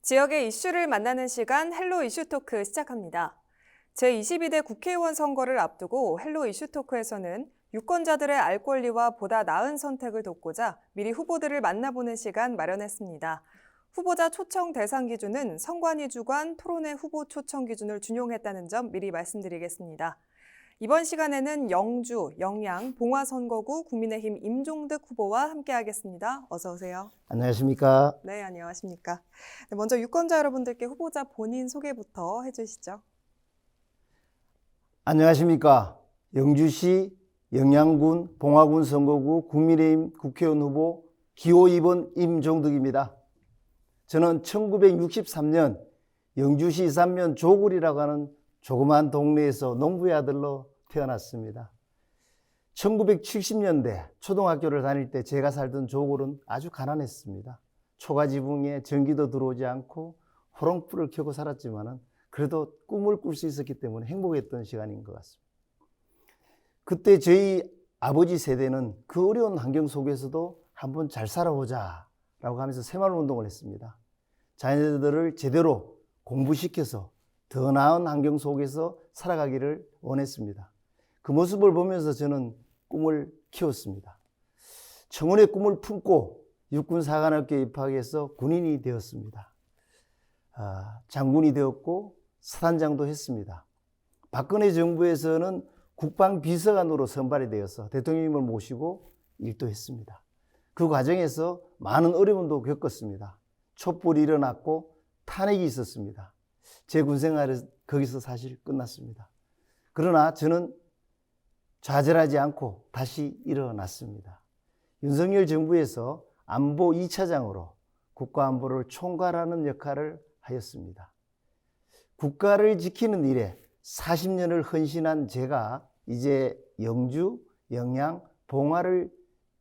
지역의 이슈를 만나는 시간 헬로 이슈 토크 시작합니다. 제22대 국회의원 선거를 앞두고 헬로 이슈 토크에서는 유권자들의 알 권리와 보다 나은 선택을 돕고자 미리 후보들을 만나보는 시간 마련했습니다. 후보자 초청 대상 기준은 선관위 주관 토론회 후보 초청 기준을 준용했다는 점 미리 말씀드리겠습니다. 이번 시간에는 영주, 영양, 봉화 선거구 국민의힘 임종득 후보와 함께하겠습니다. 어서 오세요. 안녕하십니까? 네, 안녕하십니까. 네, 먼저 유권자 여러분들께 후보자 본인 소개부터 해주시죠. 안녕하십니까? 영주시 영양군 봉화군 선거구 국민의힘 국회의원 후보 기호 2번 임종득입니다. 저는 1963년 영주시 삼면 조굴이라고 하는 조그만 동네에서 농부의 아들로 태어났습니다. 1970년대 초등학교를 다닐 때 제가 살던 조굴은 아주 가난했습니다. 초가지붕에 전기도 들어오지 않고 호롱불을 켜고 살았지만은 그래도 꿈을 꿀 수 있었기 때문에 행복했던 시간인 것 같습니다. 그때 저희 아버지 세대는 그 어려운 환경 속에서도 한번 잘 살아보자 라고 하면서 새마을운동을 했습니다. 자녀들을 제대로 공부시켜서 더 나은 환경 속에서 살아가기를 원했습니다. 그 모습을 보면서 저는 꿈을 키웠습니다. 청운의 꿈을 품고 육군사관학교에 입학해서 군인이 되었습니다. 장군이 되었고 사단장도 했습니다. 박근혜 정부에서는 국방비서관으로 선발이 되어서 대통령님을 모시고 일도 했습니다. 그 과정에서 많은 어려움도 겪었습니다. 촛불이 일어났고 탄핵이 있었습니다. 제 군생활은 거기서 사실 끝났습니다. 그러나 저는 좌절하지 않고 다시 일어났습니다. 윤석열 정부에서 안보 2차장으로 국가안보를 총괄하는 역할을 하였습니다. 국가를 지키는 일에 40년을 헌신한 제가 이제 영주, 영양, 봉화를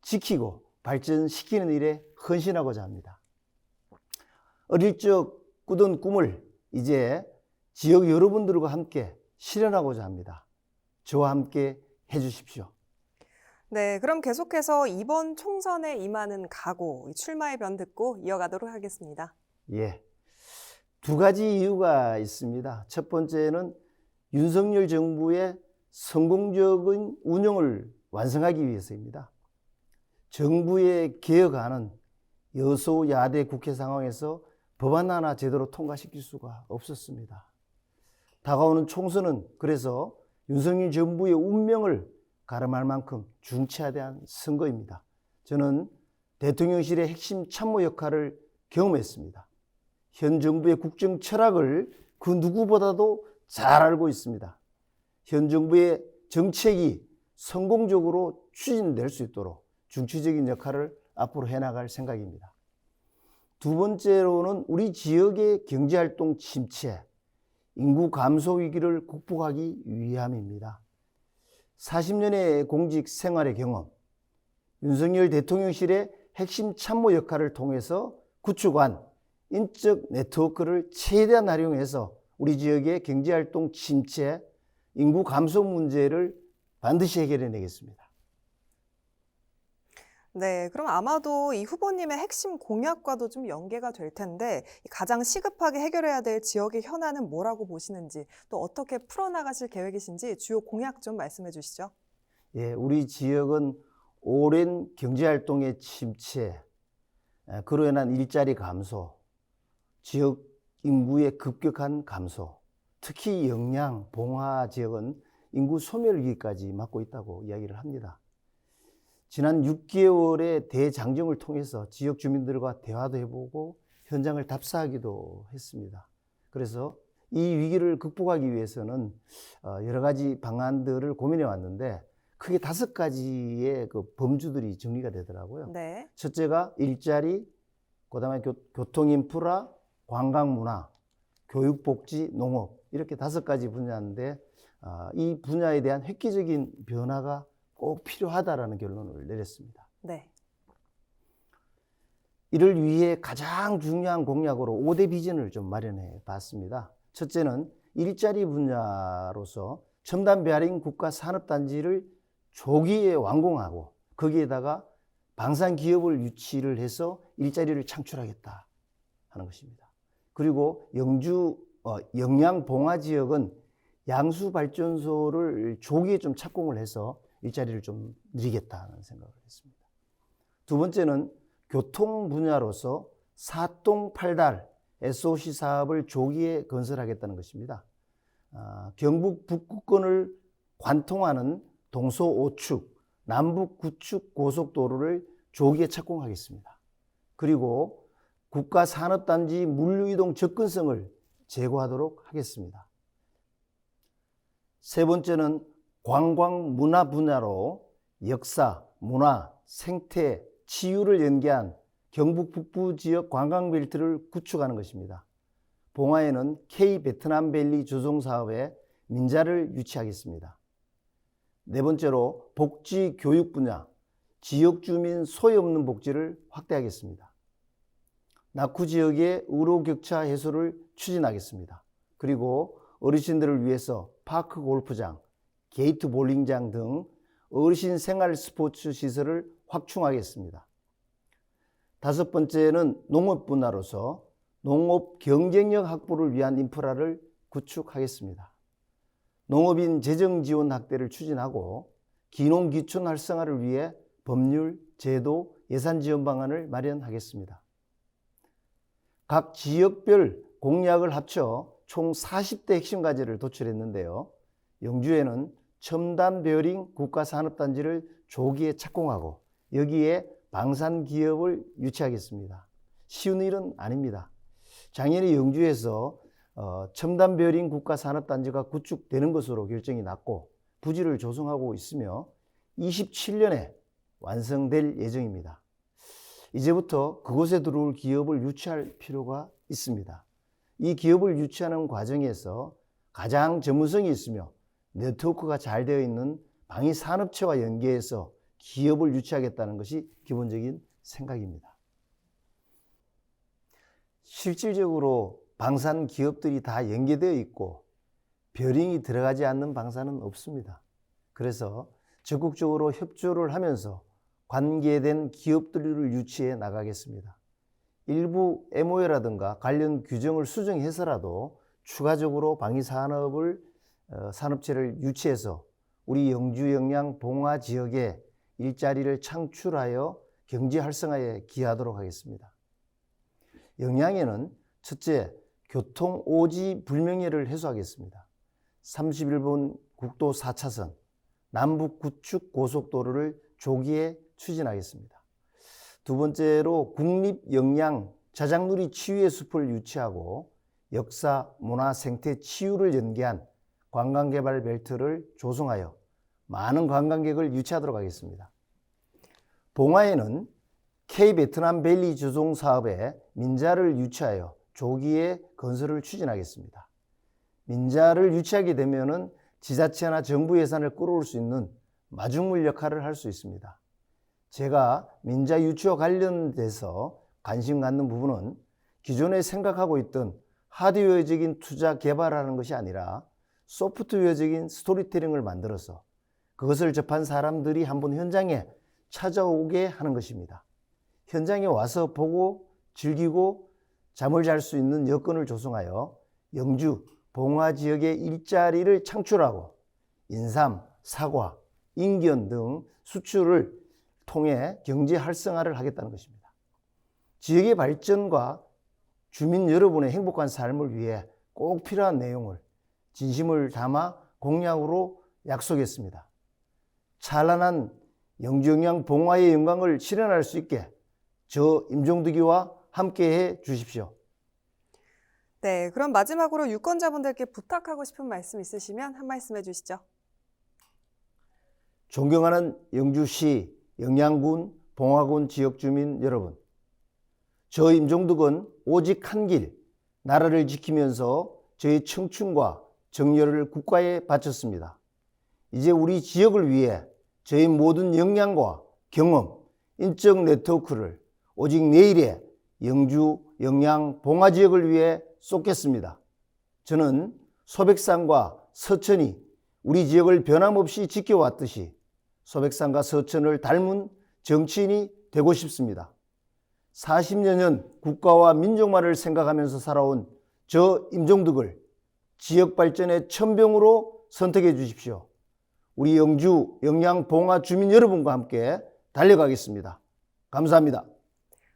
지키고 발전시키는 일에 헌신하고자 합니다. 어릴 적 꾸던 꿈을 이제 지역 여러분들과 함께 실현하고자 합니다. 저와 함께 해주십시오. 네, 그럼 계속해서 이번 총선에 임하는 각오, 출마의 변 듣고 이어가도록 하겠습니다. 예, 두 가지 이유가 있습니다. 첫 번째는 윤석열 정부의 성공적인 운영을 완성하기 위해서입니다. 정부의 개혁안은 여소야대 국회 상황에서 법안 하나 제대로 통과시킬 수가 없었습니다. 다가오는 총선은 그래서 윤석열 정부의 운명을 가름할 만큼 중차대한 선거입니다. 저는 대통령실의 핵심 참모 역할을 경험했습니다. 현 정부의 국정 철학을 그 누구보다도 잘 알고 있습니다. 현 정부의 정책이 성공적으로 추진될 수 있도록 중추적인 역할을 앞으로 해나갈 생각입니다. 두 번째로는 우리 지역의 경제활동 침체, 인구 감소 위기를 극복하기 위함입니다. 40년의 공직 생활의 경험, 윤석열 대통령실의 핵심 참모 역할을 통해서 구축한 인적 네트워크를 최대한 활용해서 우리 지역의 경제활동 침체, 인구 감소 문제를 반드시 해결해내겠습니다. 네, 그럼 아마도 이 후보님의 핵심 공약과도 좀 연계가 될 텐데 가장 시급하게 해결해야 될 지역의 현안은 뭐라고 보시는지 또 어떻게 풀어나가실 계획이신지 주요 공약 좀 말씀해 주시죠. 예, 우리 지역은 오랜 경제활동의 침체, 그로 인한 일자리 감소, 지역 인구의 급격한 감소, 특히 영양, 봉화 지역은 인구 소멸 위기까지 맞고 있다고 이야기를 합니다. 지난 6개월의 대장정을 통해서 지역 주민들과 대화도 해보고 현장을 답사하기도 했습니다. 그래서 이 위기를 극복하기 위해서는 여러 가지 방안들을 고민해 왔는데 크게 5가지의 그 범주들이 정리가 되더라고요. 네. 첫째가 일자리, 그다음에 교통 인프라, 관광 문화, 교육 복지, 농업 이렇게 5가지 분야인데 이 분야에 대한 획기적인 변화가 꼭 필요하다라는 결론을 내렸습니다. 네. 이를 위해 가장 중요한 공약으로 5대 비전을 좀 마련해 봤습니다. 첫째는 일자리 분야로서 첨단 베어링 국가 산업단지를 조기에 완공하고 거기에다가 방산 기업을 유치를 해서 일자리를 창출하겠다 하는 것입니다. 그리고 영주 영양 봉화 지역은 양수 발전소를 조기에 좀 착공을 해서 일자리를 좀 늘리겠다는 생각을 했습니다. 두 번째는 교통 분야로서 사동 8달 SOC 사업을 조기에 건설하겠다는 것입니다. 경북 북구권을 관통하는 동서 5축, 남북 9축 고속도로를 조기에 착공하겠습니다. 그리고 국가산업단지 물류이동 접근성을 제고하도록 하겠습니다. 세 번째는 관광문화 분야로 역사, 문화, 생태, 치유를 연계한 경북 북부 지역 관광벨트를 구축하는 것입니다. 봉화에는 K 베트남밸리 조성 사업에 민자를 유치하겠습니다. 네 번째로 복지 교육 분야, 지역 주민 소외 없는 복지를 확대하겠습니다. 낙후 지역의 의료격차 해소를 추진하겠습니다. 그리고 어르신들을 위해서 파크 골프장, 게이트 볼링장 등 어르신 생활 스포츠 시설을 확충하겠습니다. 다섯 번째는 농업 분야로서 농업 경쟁력 확보를 위한 인프라를 구축하겠습니다. 농업인 재정 지원 확대를 추진하고 기농 기촌 활성화를 위해 법률, 제도, 예산 지원 방안을 마련하겠습니다. 각 지역별 공약을 합쳐 총 40대 핵심 과제를 도출했는데요. 영주에는 첨단 베어링 국가산업단지를 조기에 착공하고 여기에 방산기업을 유치하겠습니다. 쉬운 일은 아닙니다. 작년에 영주에서 첨단 베어링 국가산업단지가 구축되는 것으로 결정이 났고 부지를 조성하고 있으며 27년에 완성될 예정입니다. 이제부터 그곳에 들어올 기업을 유치할 필요가 있습니다. 이 기업을 유치하는 과정에서 가장 전문성이 있으며 네트워크가 잘 되어 있는 방위산업체와 연계해서 기업을 유치하겠다는 것이 기본적인 생각입니다. 실질적으로 방산 기업들이 다 연계되어 있고 베어링이 들어가지 않는 방산은 없습니다. 그래서 적극적으로 협조를 하면서 관계된 기업들을 유치해 나가겠습니다. 일부 MOU라든가 관련 규정을 수정해서라도 추가적으로 방위산업체를 유치해서 우리 영주 영양 봉화 지역에 일자리를 창출하여 경제 활성화에 기여하도록 하겠습니다. 영양에는 첫째, 교통 오지 불명예를 해소하겠습니다. 31번 국도 4차선 남북 9축 고속도로를 조기에 추진하겠습니다. 두 번째로 국립영양 자작누리 치유의 숲을 유치하고 역사, 문화, 생태, 치유를 연계한 관광개발 벨트를 조성하여 많은 관광객을 유치하도록 하겠습니다. 봉화에는 K 베트남밸리 조성 사업에 민자를 유치하여 조기에 건설을 추진하겠습니다. 민자를 유치하게 되면은 지자체나 정부 예산을 끌어올 수 있는 마중물 역할을 할 수 있습니다. 제가 민자 유치와 관련돼서 관심 갖는 부분은 기존에 생각하고 있던 하드웨어적인 투자 개발하는 것이 아니라 소프트웨어적인 스토리텔링을 만들어서 그것을 접한 사람들이 한번 현장에 찾아오게 하는 것입니다. 현장에 와서 보고 즐기고 잠을 잘 수 있는 여건을 조성하여 영주, 봉화 지역의 일자리를 창출하고 인삼, 사과, 인견 등 수출을 통해 경제 활성화를 하겠다는 것입니다. 지역의 발전과 주민 여러분의 행복한 삶을 위해 꼭 필요한 내용을 진심을 담아 공약으로 약속했습니다. 찬란한 영주영양 봉화의 영광을 실현할 수 있게 저 임종득이와 함께해 주십시오. 네, 그럼 마지막으로 유권자분들께 부탁하고 싶은 말씀 있으시면 한 말씀 해주시죠. 존경하는 영주시 영양군 봉화군 지역 주민 여러분, 저 임종득은 오직 한 길, 나라를 지키면서 저의 청춘과 정열을 국가에 바쳤습니다. 이제 우리 지역을 위해 저의 모든 역량과 경험, 인적 네트워크를 오직 내일의 영주, 영양, 봉화 지역을 위해 쏟겠습니다. 저는 소백산과 서천이 우리 지역을 변함없이 지켜왔듯이 소백산과 서천을 닮은 정치인이 되고 싶습니다. 40여 년 국가와 민족만을 생각하면서 살아온 저 임종덕을 지역 발전의 천병으로 선택해 주십시오. 우리 영주 영양봉화 주민 여러분과 함께 달려가겠습니다. 감사합니다.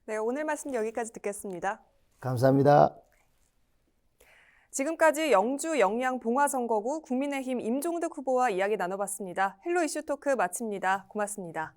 네, 오늘 말씀 여기까지 듣겠습니다. 감사합니다. 지금까지 영주 영양봉화선거구 국민의힘 임종덕 후보와 이야기 나눠봤습니다. 헬로 이슈토크 마칩니다. 고맙습니다.